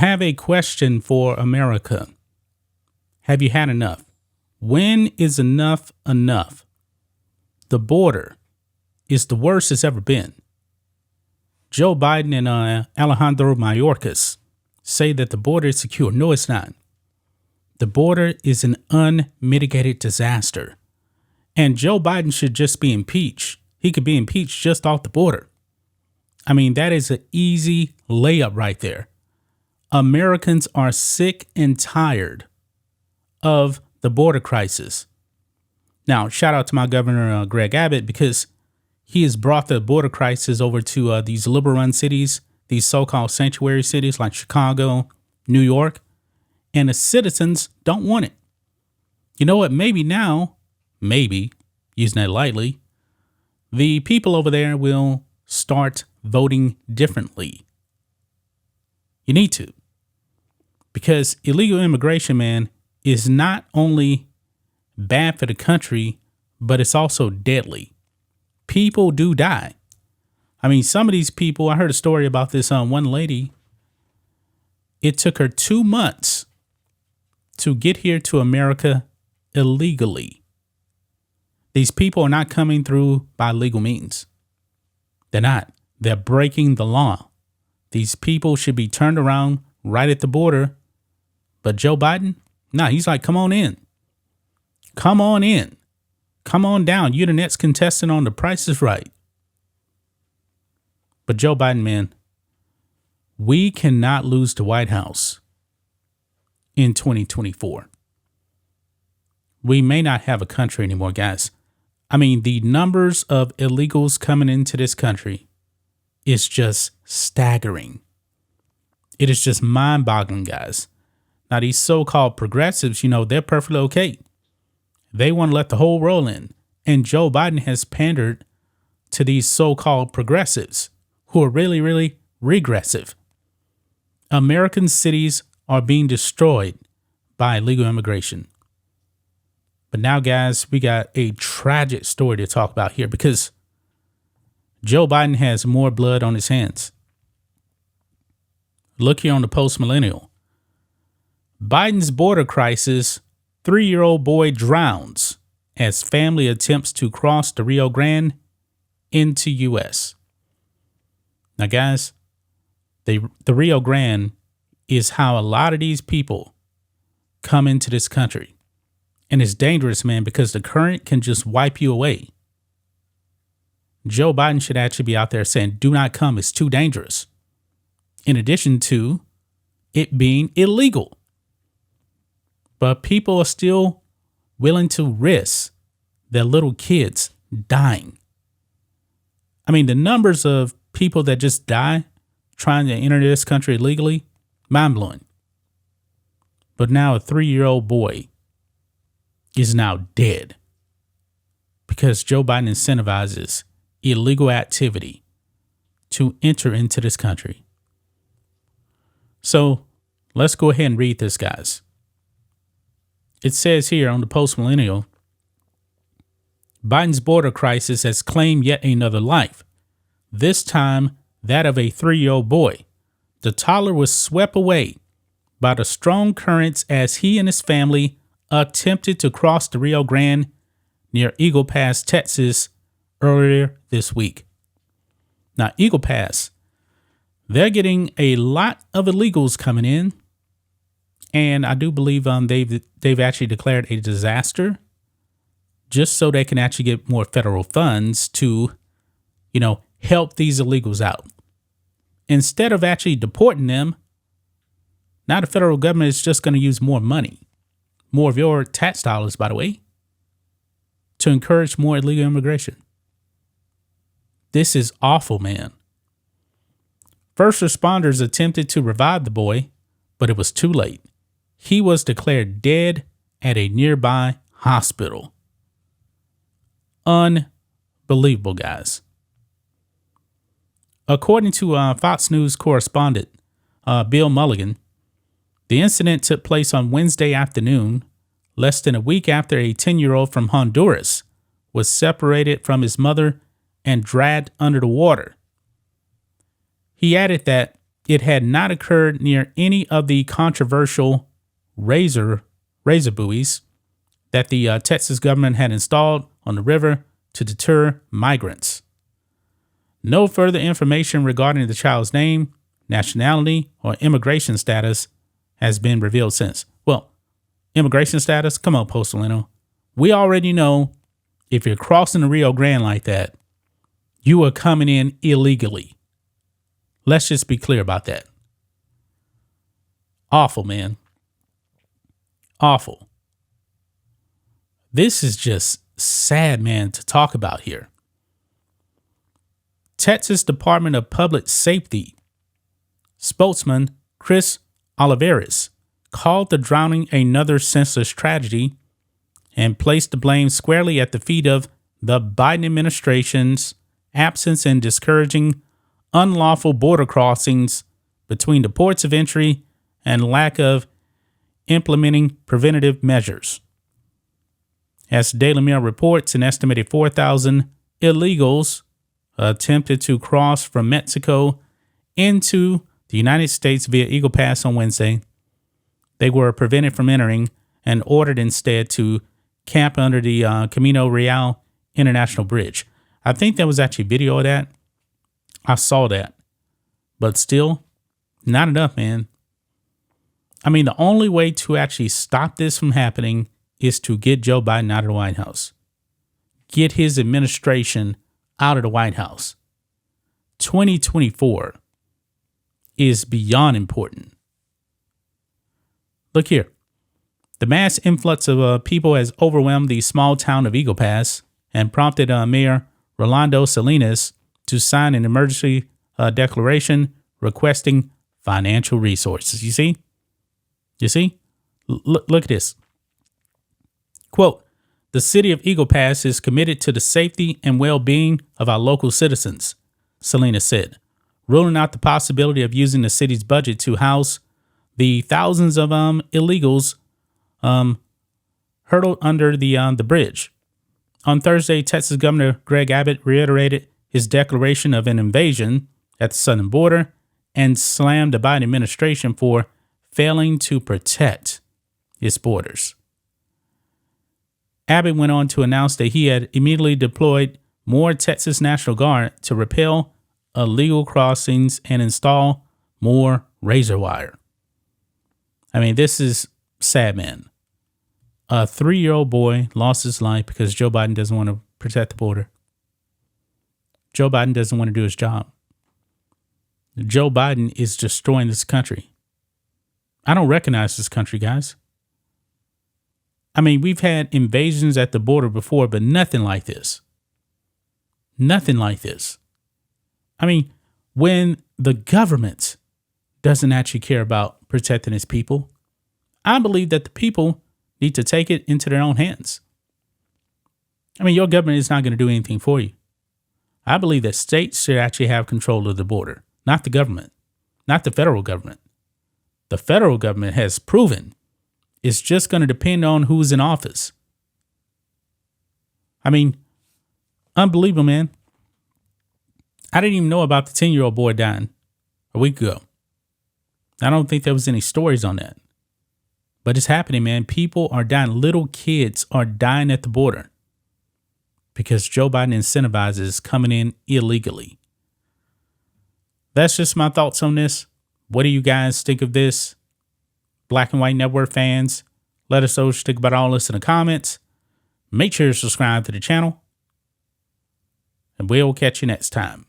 have a question for America. Have you had enough? When is enough enough? The border is the worst it's ever been. Joe Biden and Alejandro Mayorkas say that the border is secure. No, it's not. The border is an unmitigated disaster. And Joe Biden should just be impeached. He could be impeached just off the border. I mean, that is an easy layup right there. Americans are sick and tired of the border crisis. Now, shout out to my governor, Greg Abbott, because he has brought the border crisis over to these liberal run cities, these so-called sanctuary cities like Chicago, New York, and the citizens don't want it. You know what? Maybe now, using that lightly, the people over there will start voting differently. You need to. Because illegal immigration, man, is not only bad for the country, but it's also deadly. People do die. I mean, some of these people, I heard a story about this one lady. It took her 2 months to get here to America illegally. These people are not coming through by legal means. They're not. They're breaking the law. These people should be turned around right at the border. But Joe Biden, he's like, come on in. Come on in. Come on down. You're the next contestant on The Price is Right. But Joe Biden, man, we cannot lose the White House in 2024. We may not have a country anymore, guys. I mean, the numbers of illegals coming into this country is just staggering. It is just mind-boggling, guys. Now, these so-called progressives, they're perfectly okay. They want to let the whole world in. And Joe Biden has pandered to these so-called progressives who are really, really regressive. American cities are being destroyed by illegal immigration. But now, guys, we got a tragic story to talk about here because Joe Biden has more blood on his hands. Look here on the Post Millennial. Biden's border crisis, 3-year-old boy drowns as family attempts to cross the Rio Grande into U.S. Now, guys, the Rio Grande is how a lot of these people come into this country. And it's dangerous, man, because the current can just wipe you away. Joe Biden should actually be out there saying, do not come. It's too dangerous. In addition to it being illegal. But people are still willing to risk their little kids dying. I mean, the numbers of people that just die trying to enter this country illegally, mind-blowing. But now a 3-year-old boy is now dead because Joe Biden incentivizes illegal activity to enter into this country. So let's go ahead and read this, guys. It says here on the Post Millennial, Biden's border crisis has claimed yet another life, this time that of a 3-year-old boy. The toddler was swept away by the strong currents as he and his family attempted to cross the Rio Grande near Eagle Pass, Texas, earlier this week. Now, Eagle Pass, they're getting a lot of illegals coming in. And I do believe they've actually declared a disaster just so they can actually get more federal funds to, help these illegals out. Instead of actually deporting them, now the federal government is just going to use more money, more of your tax dollars, by the way, to encourage more illegal immigration. This is awful, man. First responders attempted to revive the boy, but it was too late. He was declared dead at a nearby hospital. Unbelievable, guys. According to Fox News correspondent Bill Mulligan, the incident took place on Wednesday afternoon, less than a week after a 10-year-old from Honduras was separated from his mother and dragged under the water. He added that it had not occurred near any of the controversial razor buoys that the Texas government had installed on the river to deter migrants. No further information regarding the child's name, nationality, or immigration status has been revealed since. Well, immigration status? Come on, Postalino. We already know if you're crossing the Rio Grande like that, you are coming in illegally. Let's just be clear about that. Awful, man. Awful. This is just sad, man, to talk about here. Texas Department of Public Safety spokesman Chris Olivares called the drowning another senseless tragedy and placed the blame squarely at the feet of the Biden administration's absence in discouraging unlawful border crossings between the ports of entry and lack of implementing preventative measures. As Daily Mail reports, an estimated 4,000 illegals attempted to cross from Mexico into the United States via Eagle Pass on Wednesday. They were prevented from entering and ordered instead to camp under the Camino Real International Bridge. I think there was actually video of that. I saw that. But still, not enough, man. I mean, the only way to actually stop this from happening is to get Joe Biden out of the White House. Get his administration out of the White House. 2024 is beyond important. Look here. The mass influx of people has overwhelmed the small town of Eagle Pass and prompted Mayor Rolando Salinas to sign an emergency declaration requesting financial resources. You see? You see? Look at this. Quote, "The city of Eagle Pass is committed to the safety and well-being of our local citizens," Salinas said, ruling out the possibility of using the city's budget to house the thousands of illegals hurtled under the bridge. On Thursday, Texas Governor Greg Abbott reiterated his declaration of an invasion at the southern border and slammed the Biden administration for failing to protect its borders. Abbott went on to announce that he had immediately deployed more Texas National Guard to repel illegal crossings and install more razor wire. I mean, this is sad, man. A 3-year-old boy lost his life because Joe Biden doesn't want to protect the border. Joe Biden doesn't want to do his job. Joe Biden is destroying this country. I don't recognize this country, guys. I mean, we've had invasions at the border before, but nothing like this. Nothing like this. I mean, when the government doesn't actually care about protecting its people, I believe that the people need to take it into their own hands. I mean, your government is not going to do anything for you. I believe that states should actually have control of the border, not the government, not the federal government. The federal government has proven it's just going to depend on who's in office. I mean, unbelievable, man. I didn't even know about the 10-year-old boy dying a week ago. I don't think there was any stories on that. But it's happening, man. People are dying. Little kids are dying at the border because Joe Biden incentivizes coming in illegally. That's just my thoughts on this. What do you guys think of this? Black and White Network fans, let us know what you think about all this in the comments. Make sure to subscribe to the channel, and we'll catch you next time.